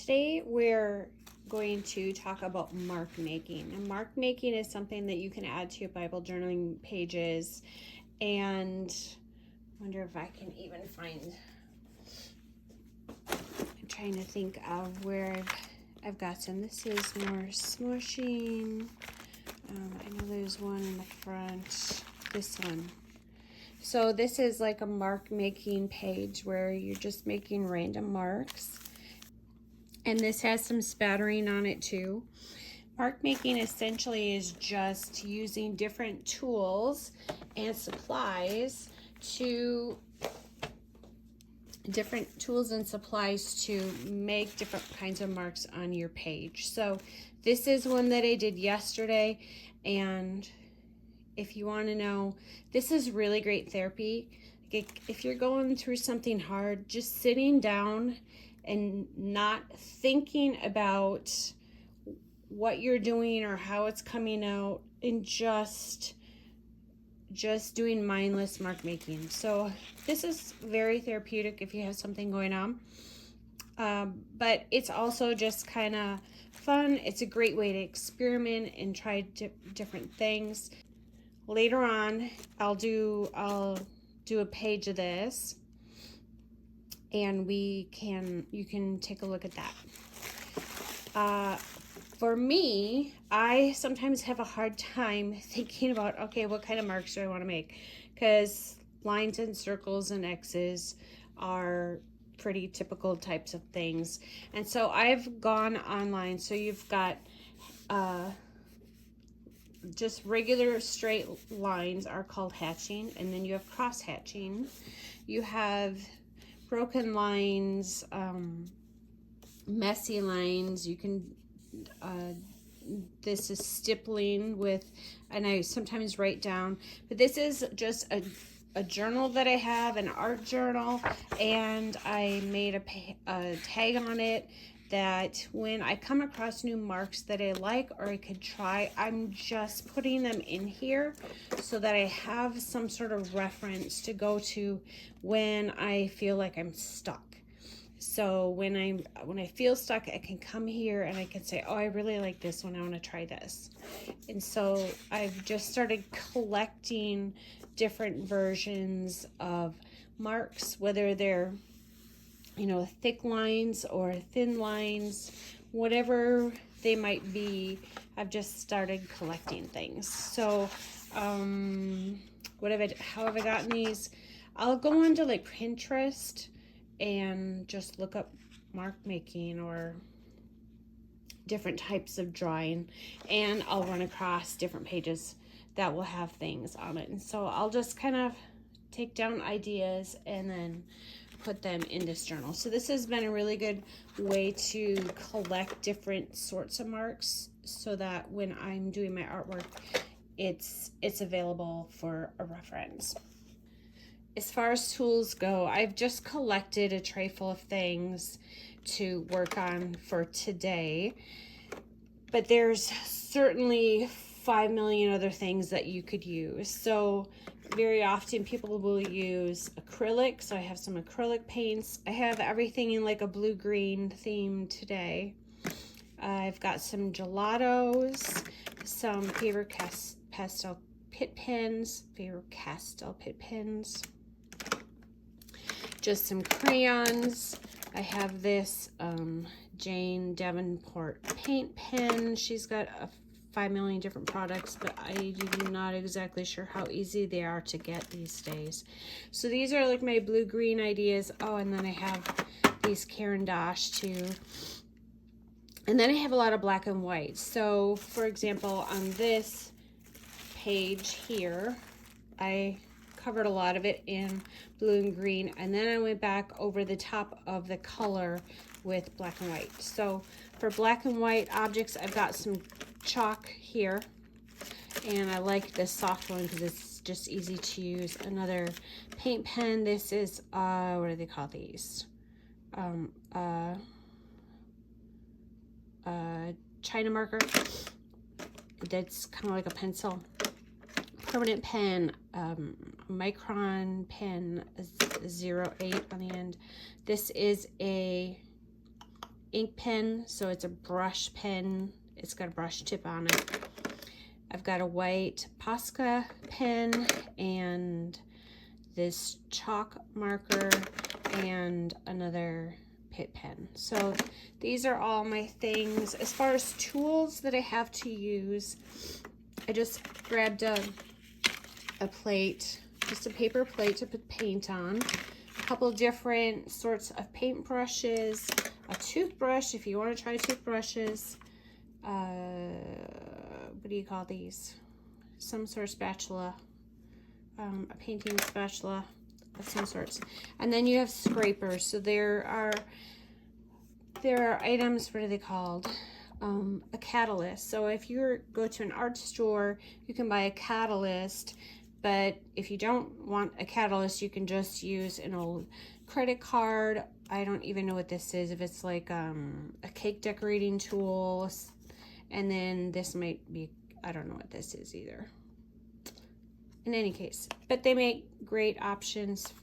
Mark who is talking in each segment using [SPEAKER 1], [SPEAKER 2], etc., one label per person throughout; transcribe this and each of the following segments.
[SPEAKER 1] Today we're going to talk about mark making. And mark making is something that you can add to your Bible journaling pages. And I wonder if I can even find, I'm trying to think of where I've got some. This is more smushing. I know there's one in the front, this one. So this is like a mark making page where you're just making random marks. And this has some spattering on it too. Mark making essentially is just using different tools and supplies to make different kinds of marks on your page. So this is one that I did yesterday, and if you want to know, this is really great therapy. If you're going through something hard, just sitting down and not thinking about what you're doing or how it's coming out, and just doing mindless mark making. So this is very therapeutic if you have something going on, but it's also just kind of fun. It's a great way to experiment and try different things. Later on, I'll do a page of this, and you can take a look at that. For me, I sometimes have a hard time thinking about, okay, what kind of marks do I want to make? Because lines and circles and X's are pretty typical types of things. And so I've gone online. So you've got just regular straight lines are called hatching, and then you have cross hatching. You have broken lines, messy lines. You can this is stippling with, and I sometimes write down, but this is just a journal that I have, an art journal, and I made a tag on it that when I come across new marks that I like or I could try, I'm just putting them in here so that I have some sort of reference to go to when I feel like I'm stuck. So when I feel stuck, I can come here and I can say, oh, I really like this one, I want to try this. And so I've just started collecting different versions of marks, whether they're thick lines or thin lines, whatever they might be. I've just started collecting things. So how have I gotten these? I'll go onto like Pinterest and just look up mark making or different types of drawing, and I'll run across different pages that will have things on it. And so I'll just kind of take down ideas and then put them in this journal. So this has been a really good way to collect different sorts of marks so that when I'm doing my artwork, it's available for a reference. As far as tools go, I've just collected a tray full of things to work on for today, but there's certainly 5 million other things that you could use. So very often people will use acrylic. So I have some acrylic paints. I have everything in like a blue-green theme today. I've got some gelatos, some Faber-Castell pit pens, just some crayons. I have this Jane Davenport paint pen. She's got 5 million different products, but I'm not exactly sure how easy they are to get these days. So these are like my blue-green ideas. Oh, and then I have these Caran d'Ache too. And then I have a lot of black and white. So for example, on this page here, I covered a lot of it in blue and green, and then I went back over the top of the color with black and white. So for black and white objects, I've got some chalk here, and I like this soft one because it's just easy to use. Another paint pen. This is what do they call these? China marker. That's kind of like a pencil. Permanent pen, micron pen, 08 on the end. This is a ink pen, so it's a brush pen. It's got a brush tip on it. I've got a white Posca pen and this chalk marker and another Pitt pen. So these are all my things. As far as tools that I have to use, I just grabbed a plate, just a paper plate to put paint on, a couple different sorts of paint brushes, a toothbrush if you want to try toothbrushes, what do you call these? Some sort of spatula, a painting spatula of some sorts. And then you have scrapers. So there are items, what are they called? A catalyst. So if you go to an art store, you can buy a catalyst, but if you don't want a catalyst, you can just use an old credit card. I don't even know what this is, if it's like a cake decorating tool. And then this might be, I don't know what this is either. In any case, but they make great options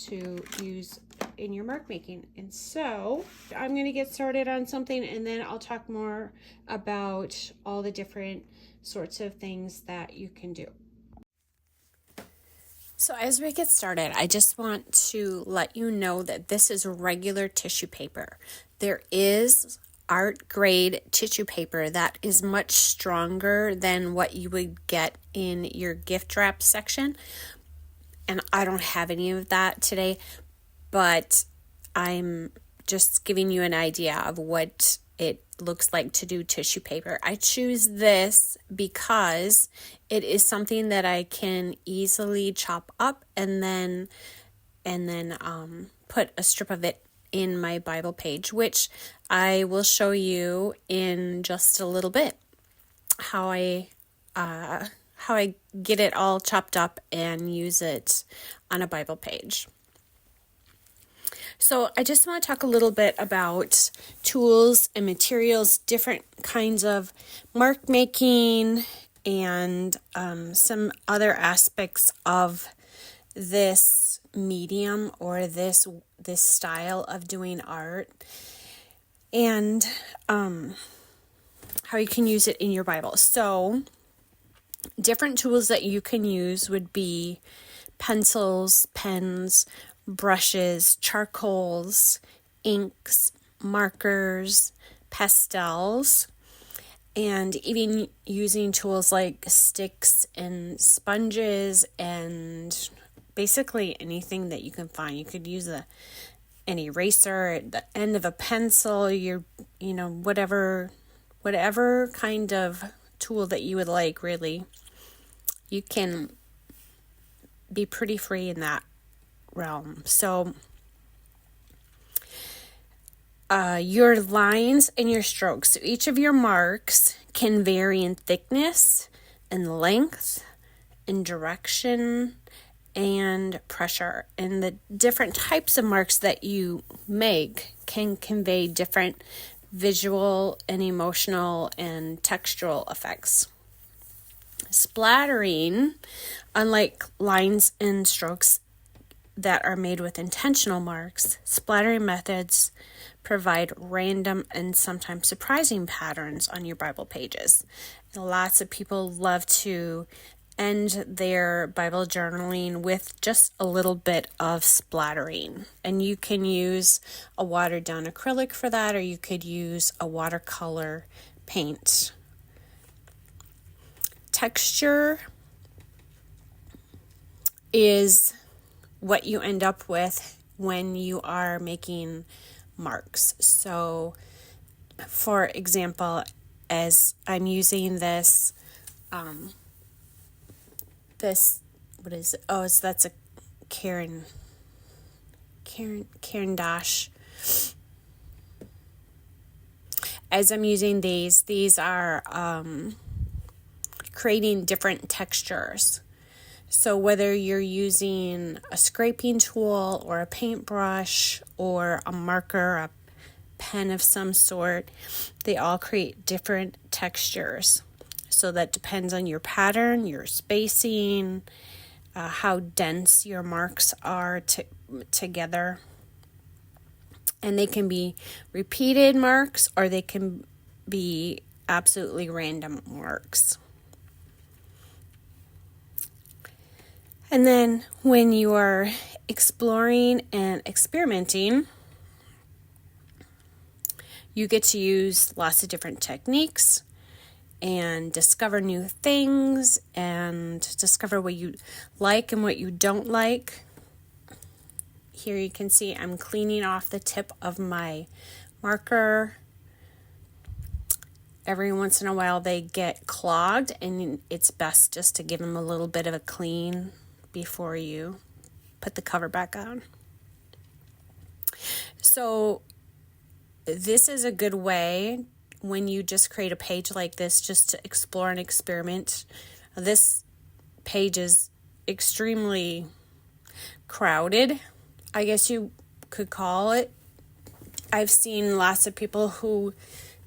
[SPEAKER 1] to use in your mark making. And so I'm going to get started on something, and then I'll talk more about all the different sorts of things that you can do. So as we get started, I just want to let you know that this is regular tissue paper. There is art grade tissue paper that is much stronger than what you would get in your gift wrap section. And I don't have any of that today, but I'm just giving you an idea of what it looks like to do tissue paper. I choose this because it is something that I can easily chop up and then put a strip of it in my Bible page, which I will show you in just a little bit how I get it all chopped up and use it on a Bible page. So I just want to talk a little bit about tools and materials, different kinds of mark making, and some other aspects of this medium or this style of doing art, and how you can use it in your Bible. So different tools that you can use would be pencils, pens, brushes, charcoals, inks, markers, pastels, and even using tools like sticks and sponges and basically anything that you can find. You could use an eraser at the end of a pencil, whatever kind of tool that you would like, really. You can be pretty free in that realm. So your lines and your strokes. So each of your marks can vary in thickness and length and direction and pressure. And the different types of marks that you make can convey different visual and emotional and textural effects. Splattering, unlike lines and strokes that are made with intentional marks, splattering methods provide random and sometimes surprising patterns on your Bible pages. Lots of people love to end their Bible journaling with just a little bit of splattering. And you can use a watered down acrylic for that, or you could use a watercolor paint. Texture is what you end up with when you are making marks. So, for example, as I'm using this, what is it? Oh, that's a Caran d'Ache. As I'm using these are creating different textures. So whether you're using a scraping tool or a paintbrush or a marker, a pen of some sort, they all create different textures. So that depends on your pattern, your spacing, how dense your marks are together. And they can be repeated marks or they can be absolutely random marks. And then when you are exploring and experimenting, you get to use lots of different techniques and discover new things and discover what you like and what you don't like. Here you can see I'm cleaning off the tip of my marker. Every once in a while they get clogged, and it's best just to give them a little bit of a clean before you put the cover back on. So this is a good way when you just create a page like this just to explore and experiment. This page is extremely crowded, I guess you could call it. I've seen lots of people who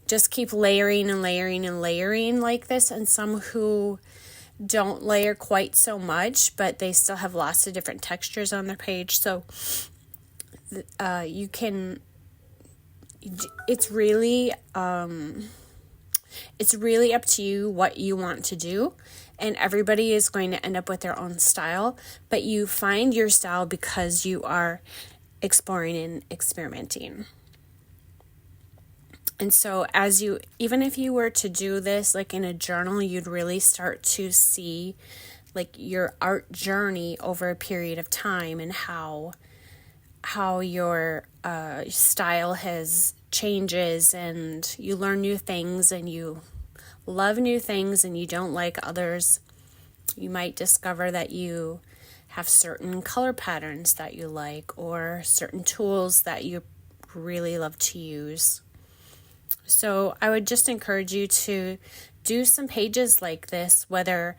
[SPEAKER 1] just keep layering and layering and layering like this, and some who don't layer quite so much, but they still have lots of different textures on their page. So you can, it's really up to you what you want to do, and everybody is going to end up with their own style, but you find your style because you are exploring and experimenting. And so even if you were to do this like in a journal, you'd really start to see like your art journey over a period of time, and how your style changes, and you learn new things and you love new things and you don't like others. You might discover that you have certain color patterns that you like, or certain tools that you really love to use. So I would just encourage you to do some pages like this, whether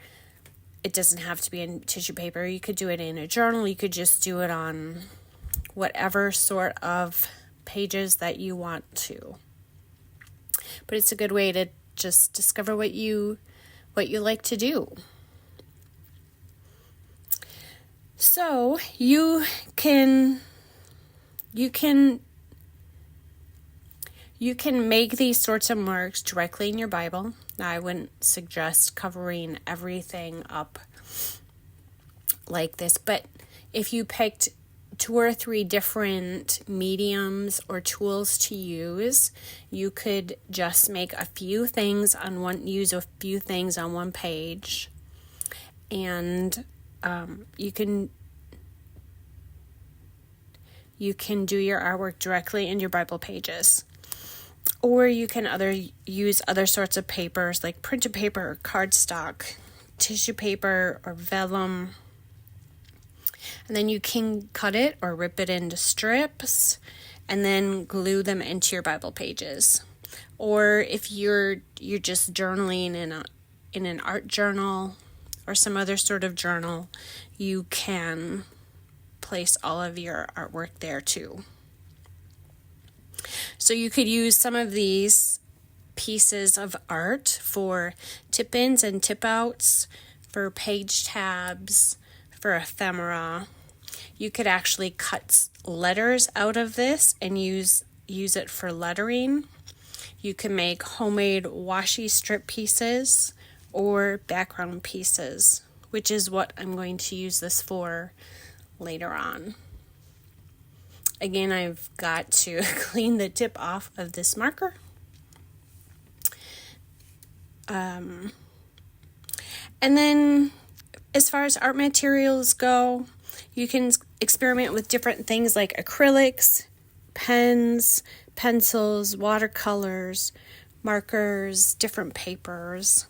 [SPEAKER 1] it doesn't have to be in tissue paper. You could do it in a journal. You could just do it on whatever sort of pages that you want to. But it's a good way to just discover what you like to do. So you can make these sorts of marks directly in your Bible. Now, I wouldn't suggest covering everything up like this, but if you picked 2 or 3 different mediums or tools to use, you could just make a few things use a few things on one page, and you can do your artwork directly in your Bible pages. Or you can use other sorts of papers like printed paper or cardstock, tissue paper or vellum. And then you can cut it or rip it into strips and then glue them into your Bible pages. Or if you're just journaling in an art journal or some other sort of journal, you can place all of your artwork there too. So you could use some of these pieces of art for tip-ins and tip-outs, for page tabs, for ephemera. You could actually cut letters out of this and use it for lettering. You can make homemade washi strip pieces or background pieces, which is what I'm going to use this for later on. Again, I've got to clean the tip off of this marker. And then as far as art materials go, you can experiment with different things like acrylics, pens, pencils, watercolors, markers, different papers.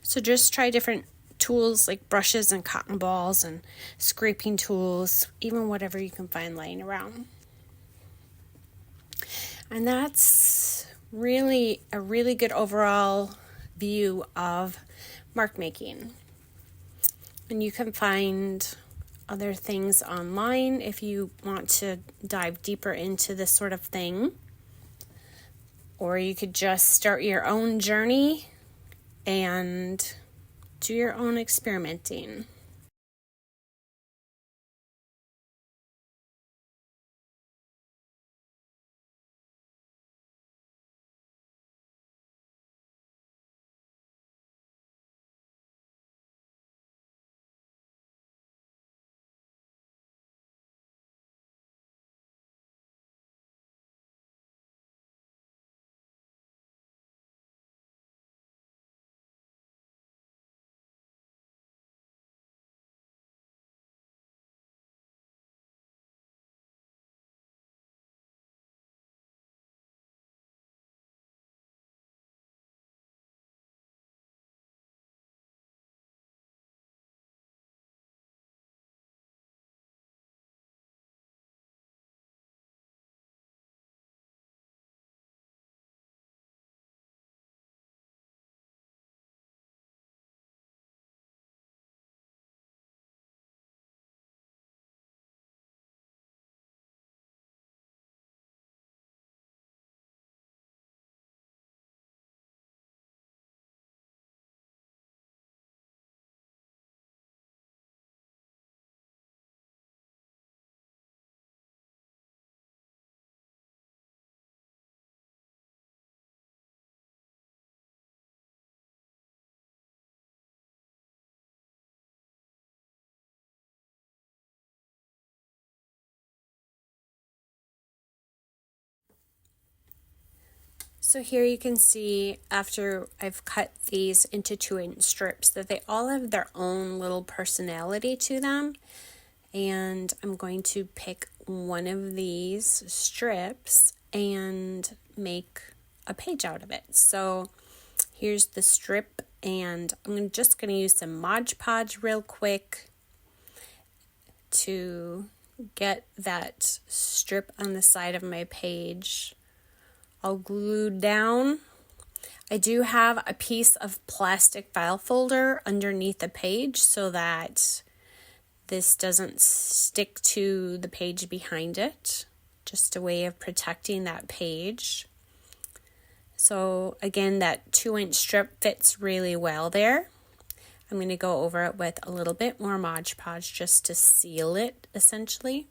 [SPEAKER 1] So just try different tools like brushes and cotton balls and scraping tools, even whatever you can find laying around. And that's really a really good overall view of mark making. And you can find other things online if you want to dive deeper into this sort of thing. Or you could just start your own journey and do your own experimenting. So here you can see after I've cut these into 2-inch strips that they all have their own little personality to them. And I'm going to pick one of these strips and make a page out of it. So here's the strip, and I'm just going to use some Mod Podge real quick to get that strip on the side of my page all glued down. I do have a piece of plastic file folder underneath the page so that this doesn't stick to the page behind it. Just a way of protecting that page. So again, that 2-inch strip fits really well there. I'm going to go over it with a little bit more Mod Podge just to seal it, essentially.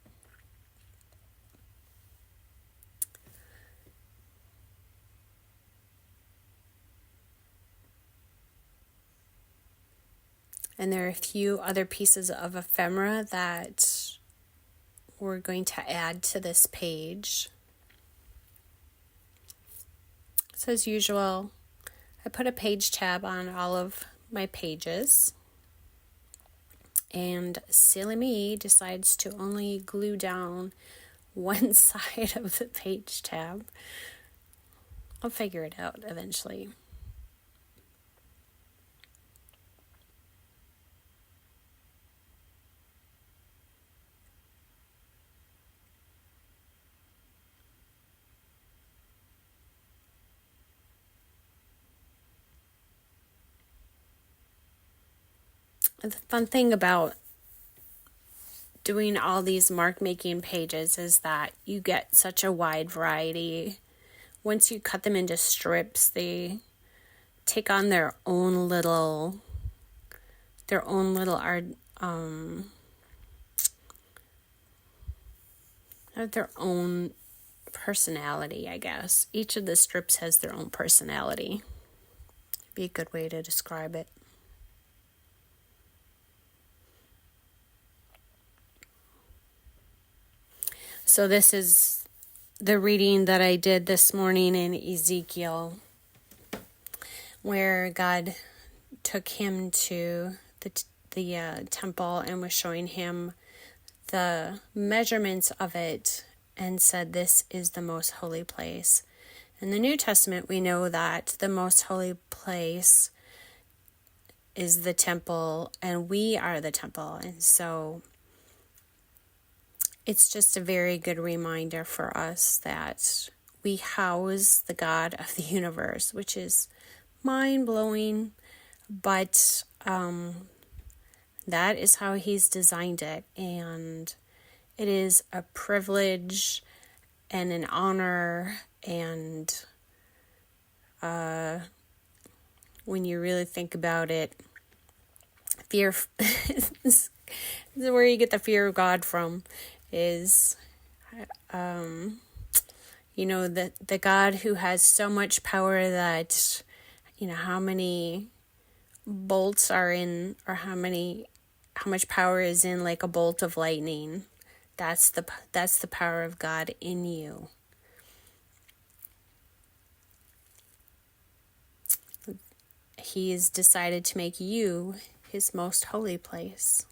[SPEAKER 1] And there are a few other pieces of ephemera that we're going to add to this page. So as usual, I put a page tab on all of my pages. And silly me decides to only glue down one side of the page tab. I'll figure it out eventually. The fun thing about doing all these mark making pages is that you get such a wide variety. Once you cut them into strips, they take on their own little art, their own personality, I guess. Each of the strips has their own personality. Be a good way to describe it. So this is the reading that I did this morning in Ezekiel, where God took him to the temple and was showing him the measurements of it and said, this is the most holy place. In the New Testament, we know that the most holy place is the temple, and we are the temple. And so it's just a very good reminder for us that we house the God of the universe, which is mind-blowing, but that is how he's designed it, and it is a privilege and an honor, and when you really think about it, fear is where you get the fear of God from, is the God who has so much power that, how many bolts are in, or how much power is in like a bolt of lightning. That's the power of God in you. He has decided to make you his most holy place.